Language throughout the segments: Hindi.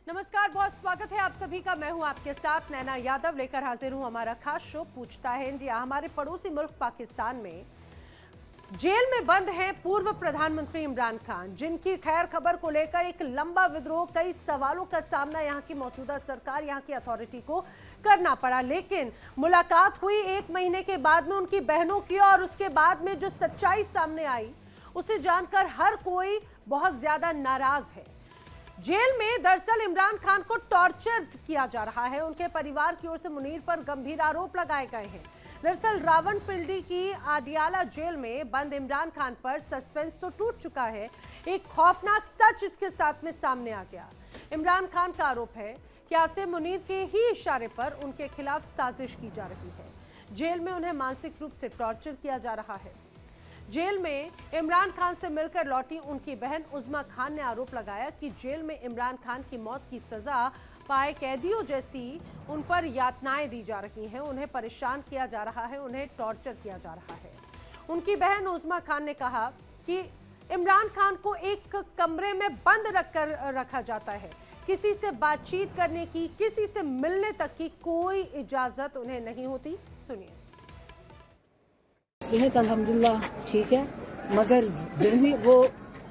नमस्कार, बहुत स्वागत है आप सभी का। मैं हूं आपके साथ नैना यादव, लेकर हाजिर हूं हमारा खास शो पूछता है इंडिया। हमारे पड़ोसी मुल्क पाकिस्तान में जेल में बंद हैं पूर्व प्रधानमंत्री इमरान खान, जिनकी खैर खबर को लेकर एक लंबा विद्रोह, कई सवालों का सामना यहां की मौजूदा सरकार, यहां की अथॉरिटी को करना पड़ा। लेकिन मुलाकात हुई 1 महीने के बाद में उनकी बहनों की, और उसके बाद में जो सच्चाई सामने आई उसे जानकर हर कोई बहुत ज्यादा नाराज है। जेल में दरअसल इमरान खान को टॉर्चर किया जा रहा है। उनके परिवार की ओर से मुनीर पर गंभीर आरोप लगाए गए हैं। दरअसल रावलपिंडी की आडियाला जेल में बंद इमरान खान पर सस्पेंस तो टूट चुका है, एक खौफनाक सच इसके साथ में सामने आ गया। इमरान खान का आरोप है कि आसिम मुनीर के ही इशारे पर उनके खिलाफ साजिश की जा रही है। जेल में उन्हें मानसिक रूप से टॉर्चर किया जा रहा है। जेल में इमरान खान से मिलकर लौटी उनकी बहन उज़्मा खान ने आरोप लगाया कि जेल में इमरान खान की मौत की सजा पाए कैदियों जैसी उन पर यातनाएं दी जा रही हैं, उन्हें परेशान किया जा रहा है, उन्हें टॉर्चर किया जा रहा है। उनकी बहन उज़्मा खान ने कहा कि इमरान खान को एक कमरे में बंद रखा जाता है, किसी से बातचीत करने की, किसी से मिलने तक की कोई इजाजत उन्हें नहीं होती। सुनिए। सेहत अल्हम्दुलिल्लाह ठीक है, मगर ज़हनी वो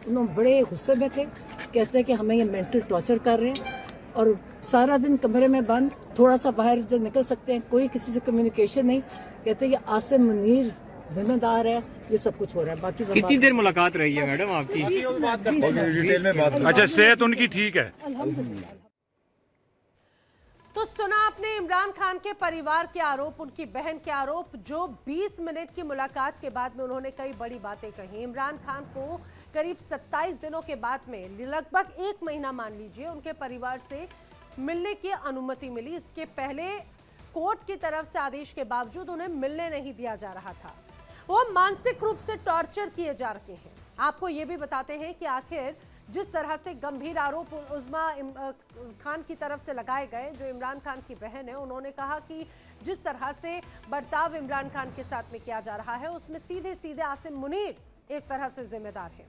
उन्होंने बड़े गुस्से में थे। कहते हैं कि हमें ये मेंटल टॉर्चर कर रहे हैं और सारा दिन कमरे में बंद, थोड़ा सा बाहर जब निकल सकते हैं, कोई किसी से कम्युनिकेशन नहीं। कहते हैं कि आसिम मुनीर जिम्मेदार है, ये सब कुछ हो रहा है। बाकी कितनी देर मुलाकात रही है मैडम आपकी? अच्छा, सेहत उनकी ठीक है अल्हम्दुलिल्लाह। तो सुना आपने इमरान खान के परिवार के आरोप, उनकी बहन के आरोप, जो 20 मिनट की मुलाकात के बाद में उन्होंने कई बड़ी बातें कही। इमरान खान को करीब 27 दिनों के बाद में, लगभग 1 महीना मान लीजिए, उनके परिवार से मिलने की अनुमति मिली। इसके पहले कोर्ट की तरफ से आदेश के बावजूद उन्हें मिलने नहीं दिया जा रहा था। वो मानसिक रूप से टॉर्चर किए जा रहे हैं। आपको ये भी बताते हैं कि आखिर जिस तरह से गंभीर आरोप उज़्मा खान की तरफ से लगाए गए, जो इमरान खान की बहन है, उन्होंने कहा कि जिस तरह से बर्ताव इमरान खान के साथ में किया जा रहा है उसमें सीधे सीधे आसिम मुनीर एक तरह से जिम्मेदार है।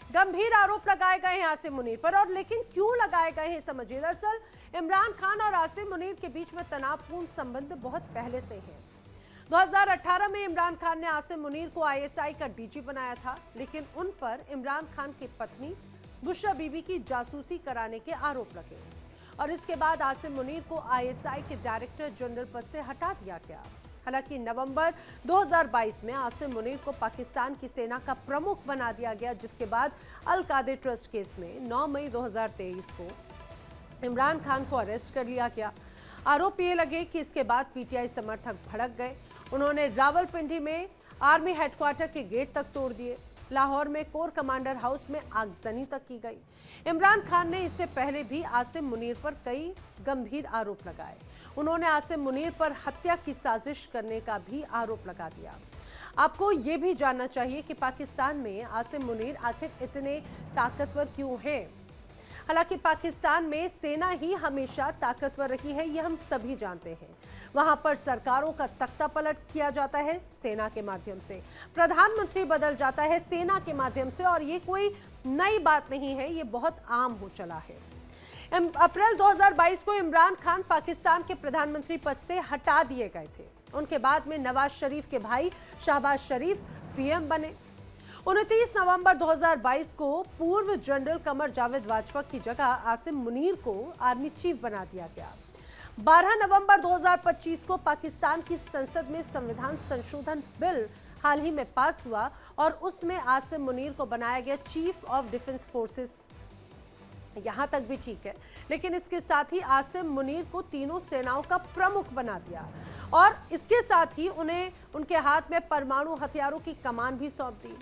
गंभीर आरोप लगाए गए हैं आसिम मुनीर पर, और लेकिन क्यों लगाए गए हैं समझिए। दरअसल इमरान खान और आसिम मुनीर के बीच में तनावपूर्ण संबंध बहुत पहले से है। 2018 में इमरान खान ने आसिम मुनीर को ISI का DG बनाया था, लेकिन उन पर इमरान खान की पत्नी बुशरा बीबी की जासूसी कराने के आरोप लगे और इसके बाद आसिम मुनीर को ISI के डायरेक्टर जनरल पद से हटा दिया गया। हालांकि नवंबर 2022 में आसिम मुनीर को पाकिस्तान की सेना का प्रमुख बना दिया गया, जिसके बाद अल कादर ट्रस्ट केस में 9 मई 2023 को इमरान खान को अरेस्ट कर लिया गया। आरोप ये लगे कि इसके बाद PTI समर्थक भड़क गए। उन्होंने रावलपिंडी में आर्मी हेडक्वार्टर के गेट तक तोड़ दिए। लाहौर में कोर कमांडर हाउस में आगजनी तक की गई। इमरान खान ने इससे पहले भी आसिम मुनीर पर कई गंभीर आरोप लगाए। उन्होंने आसिम मुनीर पर हत्या की साजिश करने का भी आरोप लगा दिया। आपको ये भी जानना चाहिए कि पाकिस्तान में आसिम मुनीर आखिर इतने ताकतवर क्यों हैं। हालांकि पाकिस्तान में सेना ही हमेशा ताकतवर रही है, ये हम सभी जानते हैं। वहां पर सरकारों का तख्ता पलट किया जाता है सेना के माध्यम से, प्रधानमंत्री बदल जाता है सेना के माध्यम से, और ये कोई नई बात नहीं है, ये बहुत आम हो चला है। अप्रैल 2022 को इमरान खान पाकिस्तान के प्रधानमंत्री पद से हटा दिए गए थे। उनके बाद में नवाज शरीफ के भाई शहबाज शरीफ PM बने। 29 नवंबर 2022 को पूर्व जनरल कमर जावेद बाजवा की जगह आसिम मुनीर को आर्मी चीफ बना दिया गया। 12 नवंबर 2025 को पाकिस्तान की संसद में संविधान संशोधन बिल हाल ही में पास हुआ और उसमें आसिम मुनीर को बनाया गया चीफ ऑफ डिफेंस फोर्सेस। यहां तक भी ठीक है, लेकिन इसके साथ ही आसिम मुनीर को तीनों सेनाओं का प्रमुख बना दिया और इसके साथ ही उन्हें उनके हाथ में परमाणु हथियारों की कमान भी सौंप दी।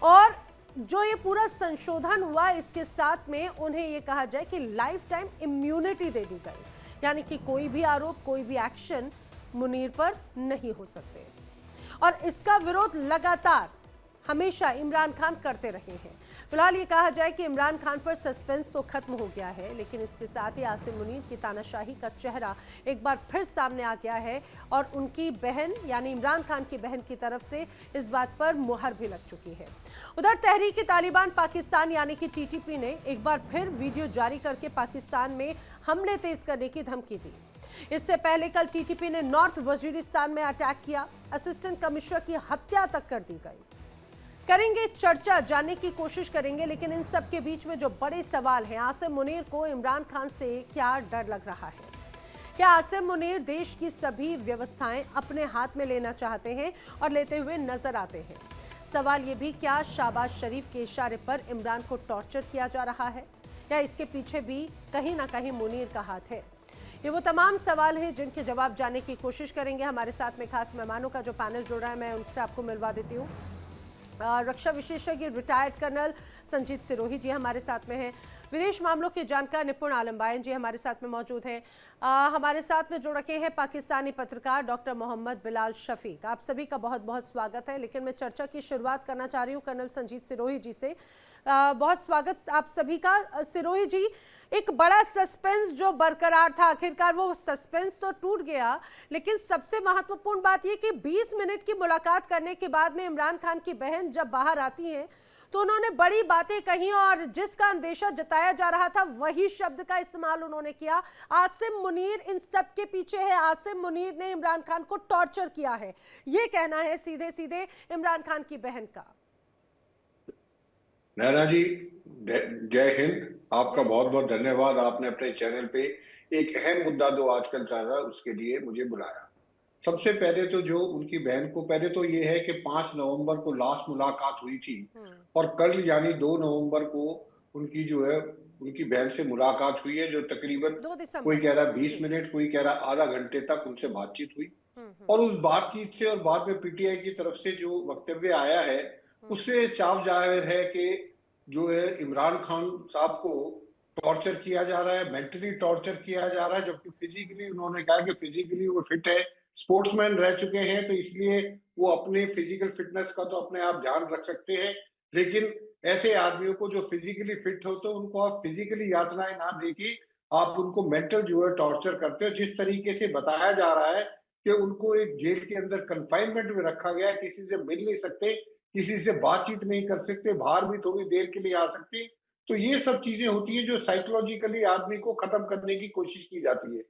और जो ये पूरा संशोधन हुआ, इसके साथ में उन्हें ये कहा जाए कि लाइफ टाइम इम्यूनिटी दे दी गई, यानी कि कोई भी आरोप, कोई भी एक्शन मुनीर पर नहीं हो सकते। और इसका विरोध लगातार हमेशा इमरान खान करते रहे हैं। फिलहाल ये कहा जाए कि इमरान खान पर सस्पेंस तो खत्म हो गया है, लेकिन इसके साथ ही आसिम मुनीर की तानाशाही का चेहरा एक बार फिर सामने आ गया है और उनकी बहन यानी इमरान खान की बहन की तरफ से इस बात पर मुहर भी लग चुकी है। उधर तहरीक-ए-तालिबान पाकिस्तान यानी कि टीटीपी ने एक बार फिर वीडियो जारी करके पाकिस्तान में हमले तेज करने की धमकी दी। इससे पहले कल टीटीपी ने नॉर्थ वजीरिस्तान में अटैक किया, असिस्टेंट कमिश्नर की हत्या तक कर दी गई। करेंगे चर्चा, जानने की कोशिश करेंगे, लेकिन इन सब के बीच में जो बड़े सवाल हैं, आसिम मुनीर को इमरान खान से क्या डर लग रहा है? क्या आसिम मुनीर देश की सभी व्यवस्थाएं अपने हाथ में लेना चाहते हैं और लेते हुए नजर आते हैं? सवाल ये भी, क्या शहबाज शरीफ के इशारे पर इमरान को टॉर्चर किया जा रहा है या इसके पीछे भी कहीं ना कहीं मुनीर का हाथ है? ये वो तमाम सवाल हैं जिनके जवाब जानने की कोशिश करेंगे। हमारे साथ में खास मेहमानों का जो पैनल जुड़ रहा है, मैं उनसे आपको मिलवा देती हूँ। रक्षा विशेषज्ञ रिटायर्ड कर्नल संजीत सिरोही जी हमारे साथ में हैं। विदेश मामलों के जानकार निपुण आलम बायन जी हमारे साथ में मौजूद हैं। हमारे साथ में जुड़ रखे हैं पाकिस्तानी पत्रकार डॉक्टर मोहम्मद बिलाल शफीक। आप सभी का बहुत बहुत स्वागत है। लेकिन मैं चर्चा की शुरुआत करना चाह रही हूँ कर्नल संजीत सिरोही जी से। बहुत स्वागत आप सभी का। सिरोही जी, एक बड़ा सस्पेंस जो बरकरार था, आखिरकार वो सस्पेंस तो टूट गया, लेकिन सबसे महत्वपूर्ण बात यह कि 20 मिनट की मुलाकात करने के बाद में इमरान खान की बहन जब बाहर आती हैं तो उन्होंने बड़ी बातें कही और जिसका अंदेशा जताया जा रहा था वही शब्द का इस्तेमाल उन्होंने किया। आसिम मुनीर इन सब के पीछे है, आसिम मुनीर ने इमरान खान को टॉर्चर किया है, ये कहना है सीधे सीधे इमरान खान की बहन का। नैना जी, जय हिंद। आपका बहुत बहुत धन्यवाद। आपने अपने चैनल पे एक अहम मुद्दा जो आजकल चल रहा है उसके लिए मुझे बुलाया। सबसे पहले तो जो उनकी बहन को, पहले तो ये है कि 5 नवंबर को लास्ट मुलाकात हुई थी और कल यानी 2 नवंबर को उनकी जो है उनकी बहन से मुलाकात हुई है, जो तकरीबन कोई कह रहा 20 मिनट, कोई कह रहा आधा घंटे तक उनसे बातचीत हुई। और उस बातचीत से और बाद में पीटीआई की तरफ से जो वक्तव्य आया है उससे साफ जाहिर है कि जो है इमरान खान साहब को टॉर्चर किया जा रहा है, मेंटली टॉर्चर किया जा रहा है, जबकि फिजिकली उन्होंने कहा कि फिजिकली वो फिट है, स्पोर्ट्समैन रह चुके हैं, तो इसलिए वो अपने फिजिकल फिटनेस का तो अपने आप ध्यान रख सकते हैं। लेकिन ऐसे आदमियों को जो फिजिकली फिट हो तो उनको आप फिजिकली यातनाएं ना देके आप उनको मेंटल जो है टॉर्चर करते हो। जिस तरीके से बताया जा रहा है कि उनको एक जेल के अंदर कंफाइनमेंट में रखा गया है, किसी से मिल नहीं सकते, किसी से बातचीत नहीं कर सकते, बाहर भी थोड़ी देर के लिए आ सकते। तो ये सब चीजें होती है जो साइकोलॉजिकली आदमी को खत्म करने की कोशिश की जाती है।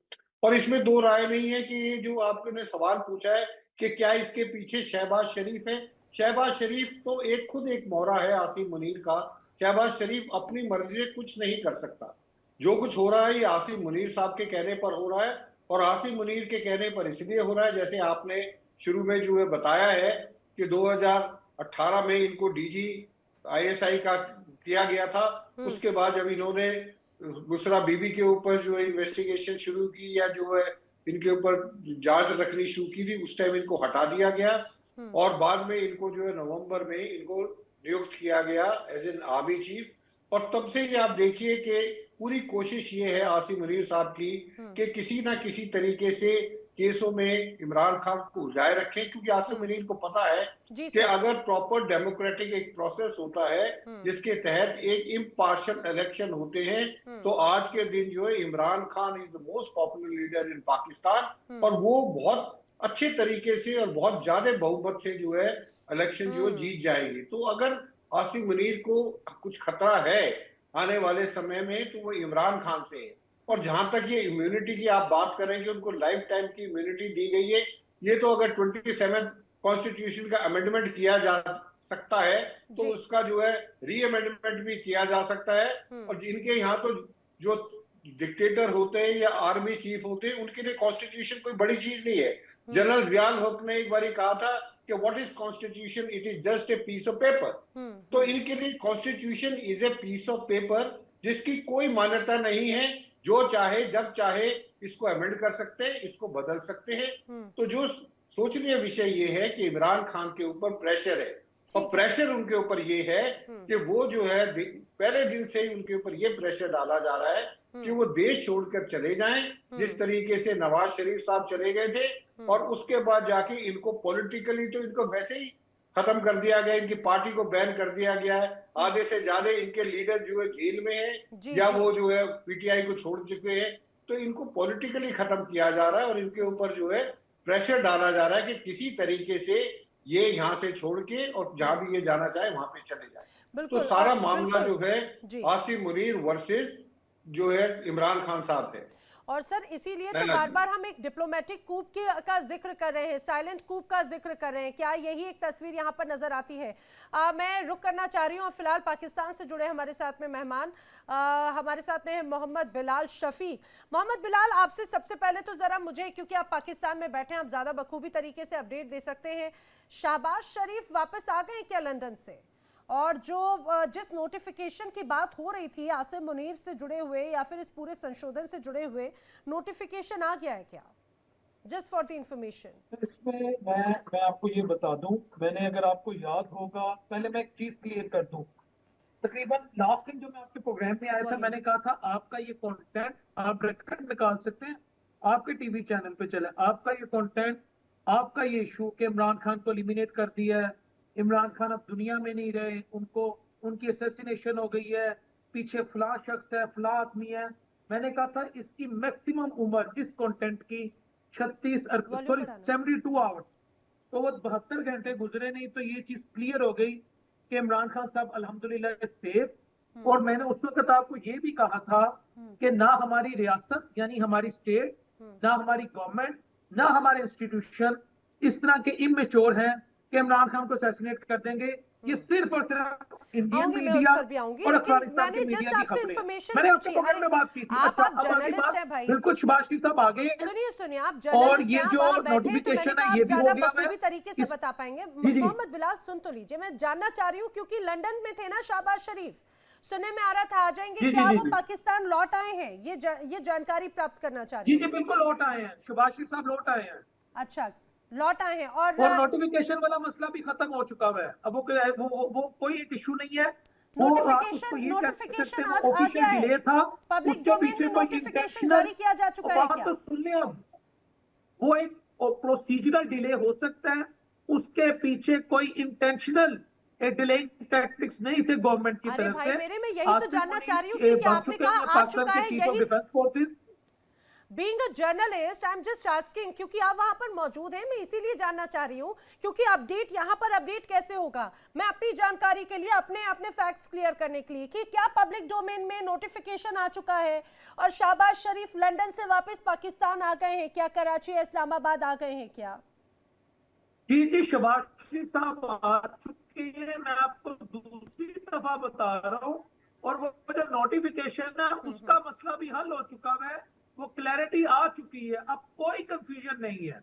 और इसमें दो राय नहीं है कि ये जो आपने सवाल पूछा है कि क्या इसके पीछे शहबाज शरीफ है। शहबाज शरीफ तो खुद एक मोहरा है आसिम मुनीर का। शहबाज शरीफ अपनी मर्जी से कुछ नहीं कर सकता। जो कुछ हो रहा है ये आसिम मुनीर साहब के कहने पर हो रहा है, और आसिम मुनीर के कहने पर इसलिए हो रहा है, जैसे आपने शुरू में जो है बताया है कि 2018 में इनको डीजी ISI का किया गया था। उसके बाद जब इन्होंने बुशरा बीबी के ऊपर जो है इन्वेस्टिगेशन शुरू की या जो है इनके ऊपर जांच रखनी शुरू की थी, उस टाइम इनको हटा दिया गया और बाद में इनको जो है नवंबर में इनको नियुक्त किया गया एज एन आर्मी चीफ। और तब से ही आप देखिए कि पूरी कोशिश ये है आसिम मुनीर साहब की कि किसी ना किसी तरीके से केसों में इमरान खान को उलझाए रखें, क्योंकि आसिम मुनीर को पता है कि अगर प्रॉपर डेमोक्रेटिक एक प्रोसेस होता है जिसके तहत एक इम्पार्शियल इलेक्शन होते हैं तो आज के दिन जो है Imran Khan is the most popular leader in Pakistan और वो बहुत अच्छे तरीके से और बहुत ज्यादा बहुमत से जो है इलेक्शन जो है जीत जाएगी। तो अगर आसिम मुनीर को कुछ खतरा है आने वाले समय में तो वो इमरान खान से है। और जहां तक ये इम्यूनिटी की आप बात करें कि उनको लाइफ टाइम की इम्यूनिटी दी गई है, ये तो अगर 27 कॉन्स्टिट्यूशन का अमेंडमेंट किया जा सकता है तो उसका जो है री अमेंडमेंट भी किया जा सकता है। और इनके यहाँ तो जो डिक्टेटर होते हैं या आर्मी चीफ होते हैं उनके लिए कॉन्स्टिट्यूशन कोई बड़ी चीज नहीं है। जनरल जियाउल हक ने एक बार कहा था कि what is constitution, it is just a piece of paper. तो इनके लिए constitution is a piece of paper जिसकी कोई मान्यता नहीं है। जो चाहे जब चाहे इसको अमेंड कर सकते हैं, इसको बदल सकते हैं। तो जो सोचनीय विषय ये है कि इमरान खान के ऊपर प्रेशर है और प्रेशर उनके ऊपर ये है कि वो जो है पहले दिन से ही उनके ऊपर ये प्रेशर डाला जा रहा है कि वो देश छोड़कर चले जाएं, जिस तरीके से नवाज शरीफ साहब चले गए थे। और उसके बाद जाके इनको पॉलिटिकली तो इनको वैसे ही खत्म कर दिया गया, इनकी पार्टी को बैन कर दिया गया है, आधे से ज्यादा इनके लीडर जो है जेल में हैं या वो जो है पीटीआई को छोड़ चुके हैं। तो इनको पॉलिटिकली खत्म किया जा रहा है और इनके ऊपर जो है प्रेशर डाला जा रहा है कि किसी तरीके से ये यहाँ से छोड़ के और जहां भी ये जाना चाहे वहां पे चले जाए। तो सारा मामला जो है आसिम मुनीर वर्सेस जो है इमरान खान साहब है। और सर इसीलिए तो बार बार हम एक डिप्लोमेटिक कूप का जिक्र कर रहे हैं, साइलेंट कूप का जिक्र कर रहे हैं। क्या यही एक तस्वीर यहाँ पर नजर आती है? मैं रुक करना चाह रही हूँ और फिलहाल पाकिस्तान से जुड़े हमारे साथ में मेहमान हमारे साथ में है मोहम्मद बिलाल शफीक। मोहम्मद बिलाल, आपसे सबसे पहले तो जरा मुझे, क्योंकि आप पाकिस्तान में बैठे हैं, आप ज्यादा बखूबी तरीके से अपडेट दे सकते हैं, शहबाज शरीफ वापस आ गए क्या लंदन से? और जिस नोटिफिकेशन की बात हो रही थी आसिम मुनीर से जुड़े हुए या फिर इस पूरे संशोधन से जुड़े हुए, नोटिफिकेशन आ गया है क्या? Just for the information. इसमें मैं आपको ये बता दूं, मैंने, अगर आपको याद होगा, पहले मैं एक चीज क्लियर कर दूं। तकरीबन लास्ट टाइम जो मैं आपके प्रोग्राम में आया था, मैंने कहा था आपका ये कंटेंट आप रिकॉर्ड निकाल सकते हैं, आपके टीवी चैनल पे चले, आपका ये कंटेंट, आपका ये इशू कि इमरान खान को एलिमिनेट कर दिया है, इमरान खान अब दुनिया में नहीं रहे, उनको उनकी असैसिनेशन हो गई है, पीछे फला शख्स है, फला आदमी है। मैंने कहा था इसकी मैक्सिमम उम्र इस कंटेंट की 72 आवर्स, तो वो 72 घंटे गुजरे नहीं, तो ये चीज क्लियर हो गई कि इमरान खान साहब अल्हम्दुलिल्लाह सेफ। और मैंने उस वक्त आपको ये भी कहा था कि ना हमारी रियासत यानी हमारी स्टेट, ना हमारी गवर्नमेंट, ना हमारे इंस्टीट्यूशन इस तरह के इमेच्योर हैं कि इमरान खान को असैसिनेट कर देंगे। ये सिर्फ और सिर्फ इंडियन मीडिया और अफगानिस्तान के मीडिया की खबरें। मैंने आपके प्रोग्राम में बात की थी। आप जर्नलिस्ट हैं भाई, बिल्कुल शहबाज शरीफ साहब आ गए। सुनिए आप जर्नलिस्ट और ये जो नोटिफिकेशन है ये भी हो गया है, तरीके से बता पाएंगे। मोहम्मद बिलाल सुन तो लीजिए, मैं जानना चाह रही हूँ क्योंकि लंदन में थे ना शहबाज शरीफ, सुनने में आ रहा था आ जाएंगे, क्या वो पाकिस्तान लौट आए हैं? ये जानकारी प्राप्त करना चाह रही हूँ। जी बिल्कुल लौट आए हैं, शहबाज शरीफ साहब लौट आए हैं। अच्छा, लौट आए हैं और नोटिफिकेशन वाला मसला भी खत्म हो चुका है। अब वो कोई एक इशू नहीं है। नोटिफिकेशन आ गया है, पब्लिक डोमेन में नोटिफिकेशन जारी किया जा चुका है क्या? तो सुन लें, अब वो एक प्रोसीजरल डिले हो सकता है, उसके पीछे कोई इंटेंशनल डिलेइंग टैक्टिक्स नहीं थे गवर्नमेंट की तरफ से। मेरे में यही तो जानना चाह रही हूँ कि आपने कहा आ चुका है, यही Being a journalist, I'm just asking, क्योंकि आप वहां पर मौजूद हैं, मैं इसीलिए जानना चाह रही हूँ क्योंकि अपडेट यहाँ पर अपडेट कैसे होगा, मैं अपनी जानकारी के लिए अपने फैक्ट्स क्लियर करने के लिए कि क्या पब्लिक डोमेन में नोटिफिकेशन आ चुका है और शहबाज शरीफ लंदन से वापस पाकिस्तान आ गए हैं क्या, कराची इस्लामाबाद आ गए हैं क्या? जी शहबाज शरीफ साहब आ चुके हैं, मैं आपको दूसरी दफा बता रहा हूँ। और वो जो नोटिफिकेशन है उसका मसला भी हल हो चुका है, वो क्लैरिटी आ चुकी है, अब कोई कंफ्यूजन नहीं है।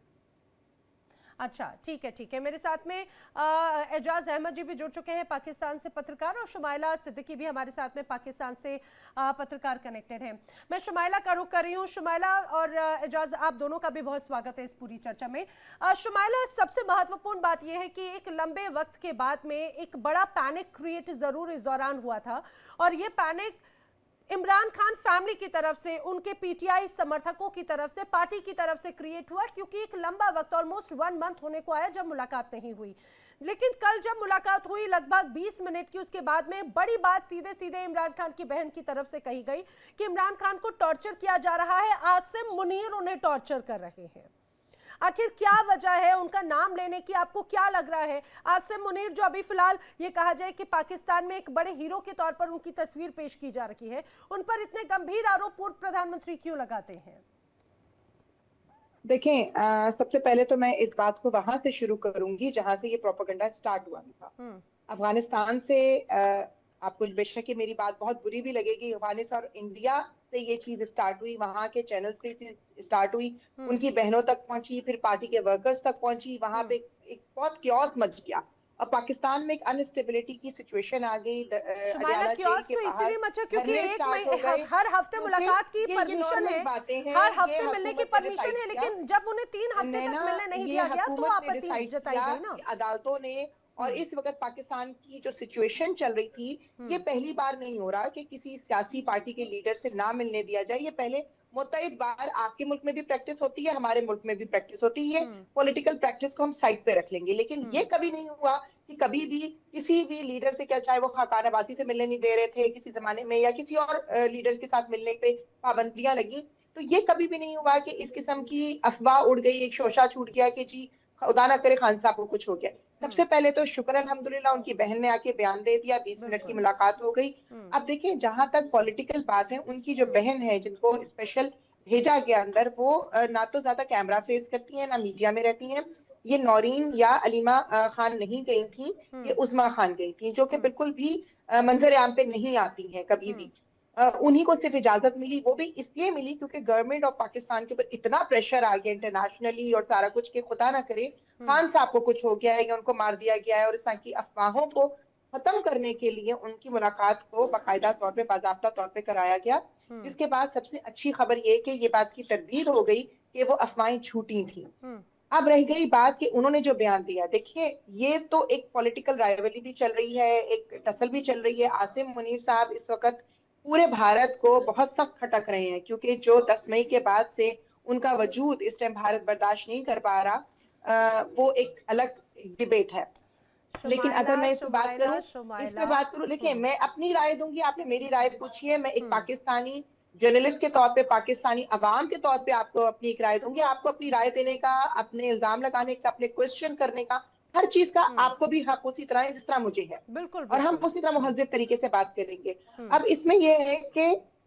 अच्छा ठीक है। मेरे साथ में एजाज अहमद जी भी जुड़ चुके हैं पाकिस्तान से पत्रकार, और शुमाइला सिद्दीकी भी हमारे साथ में पाकिस्तान से पत्रकार कनेक्टेड हैं। मैं शुमाइला का रुख कर रही हूँ। शुमाइला और एजाज, आप दोनों का भी बहुत स्वागत है इस पूरी चर्चा में। शुमाइला, सबसे महत्वपूर्ण बात यह है कि एक लंबे वक्त के बाद में एक बड़ा पैनिक क्रिएट जरूर इस दौरान हुआ था, और ये पैनिक इमरान खान फैमिली की तरफ से, उनके पीटीआई समर्थकों की तरफ से, पार्टी की तरफ से क्रिएट हुआ, क्योंकि एक लंबा वक्त ऑलमोस्ट 1 मंथ होने को आया जब मुलाकात नहीं हुई। लेकिन कल जब मुलाकात हुई लगभग 20 मिनट की, उसके बाद में बड़ी बात सीधे सीधे इमरान खान की बहन की तरफ से कही गई कि इमरान खान को टॉर्चर किया जा रहा है, आसिम मुनीर उन्हें टॉर्चर कर रहे हैं। आखिर क्या वजह है उनका नाम लेने की? आपको क्या लग रहा है? आसिम मुनीर, जो अभी फिलहाल ये कहा जाए कि पाकिस्तान में एक बड़े हीरो के तौर पर उनकी तस्वीर पेश की जा रही है, उन पर इतने गंभीर आरोप पूर्व प्रधानमंत्री क्यों लगाते हैं? देखें, सबसे पहले तो मैं इस बात को वहां से शुरू करूंगी जहां से ये प्रोपेगेंडा स्टार्ट हुआ था। अफगानिस्तान से आपको बेशक कि मेरी बात बहुत बुरी भी लगेगी, अफगानिस्तान और इंडिया से ये चीज स्टार्ट हुई, वहां के चैनल्स पे स्टार्ट हुई, उनकी बहनों तक पहुंची, फिर पार्टी के वर्कर्स तक पहुंची, वहां पे एक बहुत क्योस मच गया। और पाकिस्तान में एक अनस्टेबिलिटी की सिचुएशन आ गई। क्योस तो इसलिए मचा क्योंकि हर हफ्ते मुलाकात की परमिशन है, हर हफ्ते मिलने की परमिशन है, लेकिन जब उन्हें 3 हफ्ते तक मिलने नहीं दिया गया तो आपत्ति जताई गई ना अदालतों ने। और इस वक्त पाकिस्तान की जो सिचुएशन चल रही थी, ये पहली बार नहीं हो रहा कि किसी सियासी पार्टी के लीडर से ना मिलने दिया जाए। ये पहले मुतअद्दिद बार आपके मुल्क में भी प्रैक्टिस होती है, हमारे मुल्क में भी प्रैक्टिस होती है। पॉलिटिकल प्रैक्टिस को हम साइड पे रख लेंगे, लेकिन ये कभी नहीं हुआ कि कभी भी किसी भी लीडर से, क्या चाहे वो खाकान अब्बासी से मिलने नहीं दे रहे थे किसी जमाने में, या किसी और लीडर के साथ मिलने पे पाबंदियां लगी, तो ये कभी भी नहीं हुआ कि इस किस्म की अफवाह उड़ गई, एक शोशा छूट गया कि जी खुदा ना करे खान साहब को कुछ हो गया। सबसे पहले तो शुक्र अल्हम्दुलिल्लाह उनकी बहन ने आके बयान दे दिया, 20 मिनट की मुलाकात हो गई। अब देखिए, जहां तक पॉलिटिकल बात है, उनकी जो बहन है जिनको स्पेशल भेजा गया अंदर, वो ना तो ज्यादा कैमरा फेस करती है, ना मीडिया में रहती हैं। ये नौरीन या अलीमा खान नहीं गई थी, ये उस्मा खान गई थी, जो कि बिल्कुल भी मंजर आम पे नहीं आती हैं कभी भी। उन्हीं को सिर्फ इजाजत मिली, वो भी इसलिए मिली क्योंकि गवर्नमेंट ऑफ पाकिस्तान के ऊपर इतना प्रेशर आ गया इंटरनेशनली और सारा कुछ, कि खुदा ना करे खान साहब को कुछ हो गया है या उनको मार दिया गया है, और इस तरह की अफवाहों को खत्म करने के लिए उनकी मुलाकात को बाकायदा तौर पे, बाज़ाब्ता तौर पे कराया गया। जिसके बाद सबसे अच्छी खबर ये कि ये बात की तरदीद हो गई कि वो अफवाहें झूठी थी। अब रह गई बात कि उन्होंने जो बयान दिया, देखिए ये तो एक पॉलिटिकल राइवली भी चल रही है, एक टसल भी चल रही है। आसिम मुनीर साहब इस वक्त पूरे भारत को बहुत सख्त खटक रहे हैं, क्योंकि जो 10 मई के बाद से उनका वजूद इस टाइम भारत बर्दाश्त नहीं कर पा रहा, वो एक अलग डिबेट है। लेकिन अगर मैं इस पे बात करूं, देखिए मैं अपनी राय दूंगी, आपने मेरी राय पूछी है, मैं एक पाकिस्तानी जर्नलिस्ट के तौर पे, पाकिस्तानी अवाम के तौर पे आपको अपनी एक राय दूंगी। आपको अपनी राय देने का, अपने इल्जाम लगाने का, अपने क्वेश्चन करने का, हर चीज का आपको भी हक उसी तरह है जिस तरह मुझे है। बिल्कुल, और हम उसी तरह मुहज्जब तरीके से बात करेंगे। अब इसमें यह है कि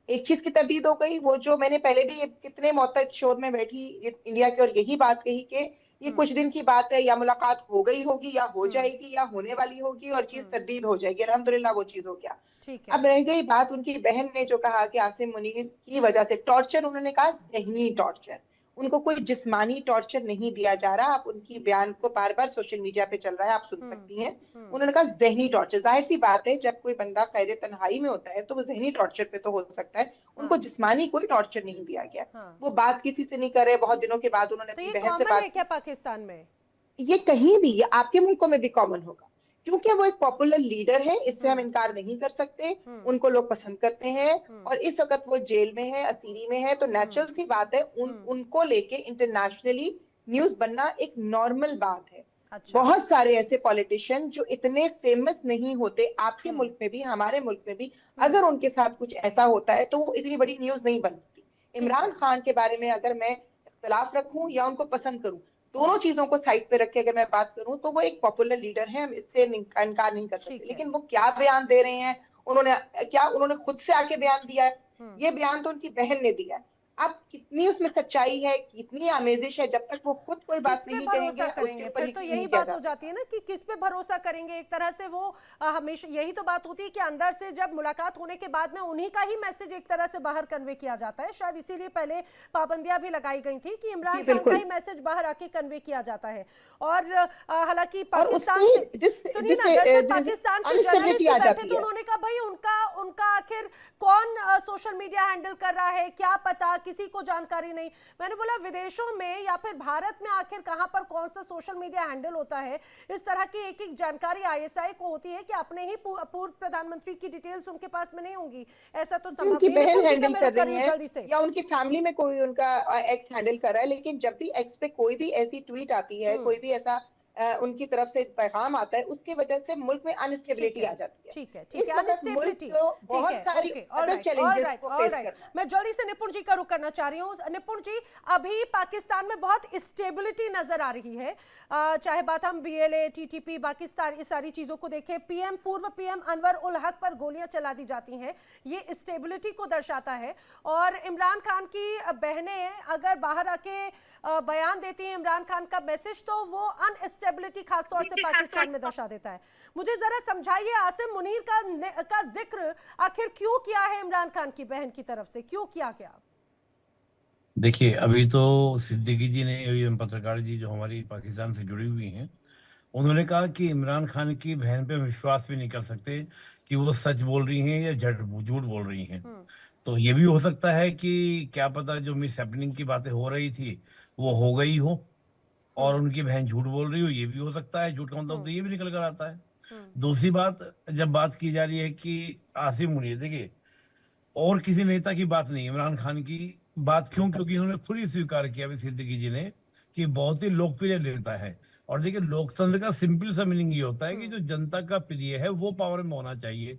एक चीज की तरदीद हो गई, वो जो मैंने पहले भी कितने मुअत्तद शो में बैठी इंडिया के और यही बात कही कि ये कुछ दिन की बात है, या मुलाकात हो गई होगी या हो जाएगी या होने वाली होगी और चीज तरदीद हो जाएगी। अल्हम्दुलिल्लाह वो चीज हो गया। अब रह गई बात उनकी बहन ने जो कहा कि आसिम मुनीर की वजह से टॉर्चर, उन्होंने कहा ज़हनी टॉर्चर, उनको कोई जिस्मानी टॉर्चर नहीं दिया जा रहा। आप उनकी बयान को बार बार सोशल मीडिया पे चल रहा है, आप सुन सकती हैं। उन्होंने कहा ज़हनी टॉर्चर। जाहिर सी बात है, जब कोई बंदा खैर तन्हाई में होता है तो वो ज़हनी टॉर्चर पे तो हो सकता है, उनको जिस्मानी कोई टॉर्चर नहीं दिया गया। वो बात किसी से नहीं कर रहे, बहुत दिनों के बाद उन्होंने अपनी बहन से बात। क्या पाकिस्तान में ये कहीं भी, ये आपके मुल्कों में भी कॉमन होगा, क्योंकि वो एक पॉपुलर लीडर है, इससे हम इनकार नहीं कर सकते। उनको लोग पसंद करते हैं और इस वक्त वो जेल में है, असीरी में है, तो नेचुरल सी बात है उनको लेके इंटरनेशनली न्यूज बनना एक नॉर्मल बात है। अच्छा। बहुत सारे ऐसे पॉलिटिशियन जो इतने फेमस नहीं होते, आपके मुल्क में भी हमारे मुल्क में भी, अगर उनके साथ कुछ ऐसा होता है तो वो इतनी बड़ी न्यूज नहीं बनती। इमरान खान के बारे में अगर मैं इख्तलाफ रखूं या उनको पसंद करूं, दोनों चीजों को साइड पे रख के अगर मैं बात करूं, तो वो एक पॉपुलर लीडर है, हम इससे इनकार नहीं कर सकते। लेकिन वो क्या बयान दे रहे हैं, उन्होंने खुद से आके बयान दिया है? ये बयान तो उनकी बहन ने दिया है। अब कितनी उसमें सच्चाई है, कितनी आमेजिश है, जब तक वो खुद कोई बात नहीं कहेंगे, फिर तो यही बात हो जाती है ना कि किस पे भरोसा करेंगे। एक तरह से वो हमेशा यही तो बात होती है कि अंदर से जब मुलाकात होने के बाद में उन्हीं का ही मैसेज एक तरह से बाहर कन्वे किया जाता है। शायद इसीलिए पहले पाबंदियां भी लगाई गई थी कि इमरान खान का ही मैसेज बाहर आके कन्वे किया जाता है। और हालांकि पाकिस्तान सुनिए ना, पाकिस्तान के जर्नलिस्ट बैठे तो उन्होंने कहा भाई उनका आखिर कौन सोशल मीडिया हैंडल कर रहा है, क्या पता, किसी को जानकारी नहीं। मैंने बोला विदेशों में या फिर भारत में आखिर कहां पर कौन सा सोशल मीडिया हैंडल होता है? इस तरह की एक एक जानकारी आईएसआई को होती है कि अपने ही पूर्व प्रधानमंत्री की डिटेल्स उनके पास में नहीं होंगी। ऐसा तो संभव नहीं। बहन हैंडल कर रही है जल्दी से, या उनकी फैमिली में कोई उनका एक्स हैंडल कर रहा है। लेकिन जब भी एक्स पे कोई भी ऐसी ट्वीट आती है, कोई भी ऐसा उनकी तरफ से पैगाम आता है, उसकी वजह से मुल्क में अनस्टेबिलिटी आ जाती है। ठीक है, अनस्टेबिलिटी, बहुत सारी अदर चैलेंजेस को फेस करना। मैं जल्दी से निपुण जी का रुख करना चाह रही हूँ। निपुण जी, अभी पाकिस्तान में बहुत स्टेबिलिटी नजर आ रही है, चाहे बात हम बीएलए, टीटीपी, बाकी सारी चीजों को देखें। पूर्व पीएम अनवर उल हक पर गोलियां चला दी जाती हैं, ये स्टेबिलिटी को दर्शाता है। और इमरान खान की बहनें अगर बाहर आके बयान देती हैं इमरान खान का मैसेज, तो वो अनस्टेबिलिटी खासतौर से पाकिस्तान में दर्शा देता है। मुझे जरा समझाइए, आसिम मुनीर का जिक्र आखिर क्यों किया है इमरान खान की बहन की तरफ से, क्यों किया गया? देखिए, अभी तो सिद्दीकी जी ने, पत्रकार जी जो हमारी पाकिस्तान से जुड़ी हुई हैं, उन्होंने कहा कि इमरान खान की बहन पे विश्वास भी नहीं कर सकते कि वो सच बोल रही हैं या झूठ बोल रही हैं। तो ये भी हो सकता है कि क्या पता जो मिस हैपनिंग की बातें हो रही थी वो हो गई हो और उनकी बहन झूठ बोल रही हो, ये भी हो सकता है। झूठ का मतलब तो ये भी निकल कर आता है। दूसरी बात, जब बात की जा रही है कि आसिम मुनीर, देखिए और किसी नेता की बात नहीं, इमरान खान की बात। क्यों? क्योंकि इन्होंने खुद ही स्वीकार किया सिद्दीकी जी ने कि बहुत ही लोकप्रिय नेता है और देखिए लोकतंत्र का सिंपल सा मीनिंग ये होता है कि जो जनता का प्रिय है वो पावर में होना चाहिए।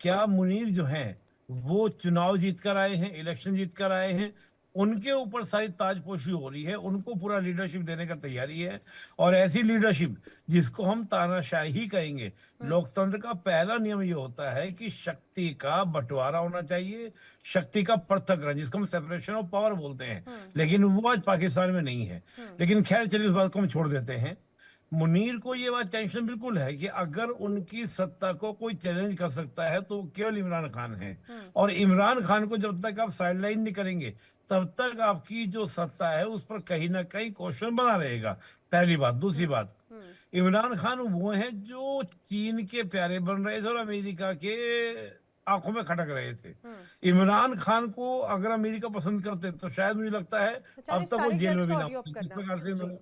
क्या मुनीर जो हैं वो चुनाव जीत कर आए हैं, इलेक्शन जीत कर आए हैं, उनके ऊपर सारी ताजपोशी हो रही है, उनको पूरा लीडरशिप देने का तैयारी है। और ऐसी लीडरशिप जिसको हम तानाशाही कहेंगे। लोकतंत्र का पहला नियम ये होता है कि शक्ति का बंटवारा होना चाहिए, शक्ति का पृथक्करण, जिसको हम सेपरेशन ऑफ पावर बोलते हैं, लेकिन वो आज पाकिस्तान में नहीं है। लेकिन खैर चलिए इस बात को हम छोड़ देते हैं। मुनीर को ये बात टेंशन बिल्कुल है कि अगर उनकी सत्ता को कोई चैलेंज कर सकता है तो केवल इमरान खान है। और इमरान खान को जब तक आप साइडलाइन नहीं करेंगे तब तक आपकी जो सत्ता है उस पर कहीं ना कहीं क्वेश्चन बना रहेगा। पहली बात। दूसरी बात, इमरान खान वो है जो चीन के प्यारे बन रहे थे और अमेरिका के आंखों में खटक रहे थे। इमरान खान को अगर अमेरिका पसंद करते तो शायद मुझे लगता है अब तक वो जेल में भी ना होते।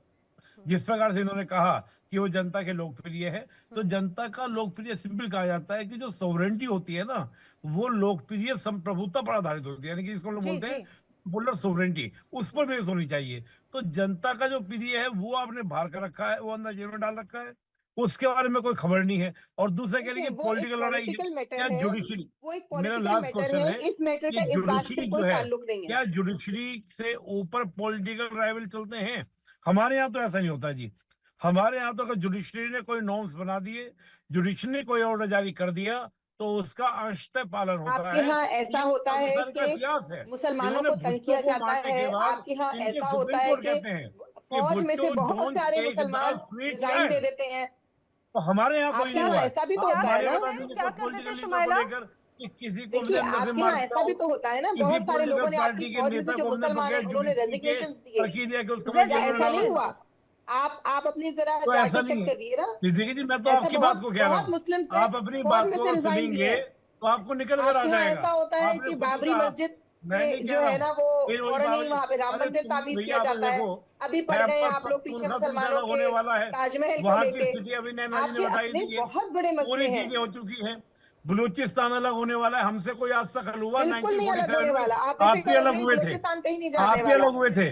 जिस प्रकार से इन्होंने कहा कि वो जनता के लोकप्रिय है, तो जनता का लोकप्रिय सिंपल कहा जाता है कि जो सोवरेंटी होती है ना वो लोकप्रिय संप्रभुता पर आधारित होती है, यानी कि इसको लोग बोलते हैं पोलर सोवरेंटी, उस पर बेस होनी चाहिए। तो जनता का जो प्रिय है वो आपने बाहर कर रखा है, वो अंदर जेल में डाल रखा है, उसके बारे में कोई खबर नहीं है। और दूसरा कह रही है पॉलिटिकल लड़ाई, क्या जुडिशरी, मेरा लास्ट क्वेश्चन है कि जुडिशरी जो है क्या जुडिशरी से ऊपर पॉलिटिकल राइवल चलते हैं? हमारे यहाँ तो ऐसा नहीं होता जी। हमारे यहाँ तो अगर जुडिशरी ने कोई नॉर्म्स बना दिए, जुडिशरी ने कोई ऑर्डर जारी कर दिया तो उसका अंशतः पालन होता है। आपके यहाँ ऐसा होता है कि मुसलमानों को तंग किया जाता है, आपके यहाँ ऐसा होता है कि फौज में से बहुत सारे मुसलमान रिजाइन दे देते हैं। तो हमारे यहाँ कोई नहीं हुआ। ऐसा भी तो होता है ना, क्या करते थे शुमाइला? देखिए आपके यहाँ ऐसा भी तो होता है ना, बहुत सारे लोगों ने आपकी फौज में से जो मुसलमान है उन्होंने रेजिग्नेशन दिए, ऐसा नहीं हुआ। आप अपनी जरा जाके चेक करिए ना। जी मैं तो आपकी बात को कह रहा हूँ, आप अपनी बात को सुनेंगे तो आपको निकल कर आ जाएगा। ऐसा होता है कि बाबरी मस्जिद जो है ना वो फौरन ही वहाँ पे राम मंदिर तामीर किया जाता है। अभी पड़ गए आप लोग पीछे मुसलमानों के ताजमहल को लेके, बहुत बड़े मसले हैं, हो चुकी है। बलूचिस्तान अलग होने वाला है, हमसे कोई आज तक हल हुआ? बिल्कुल नहीं अलग होने वाला। आप भी अलग हुए थे, आप भी अलग हुए थे,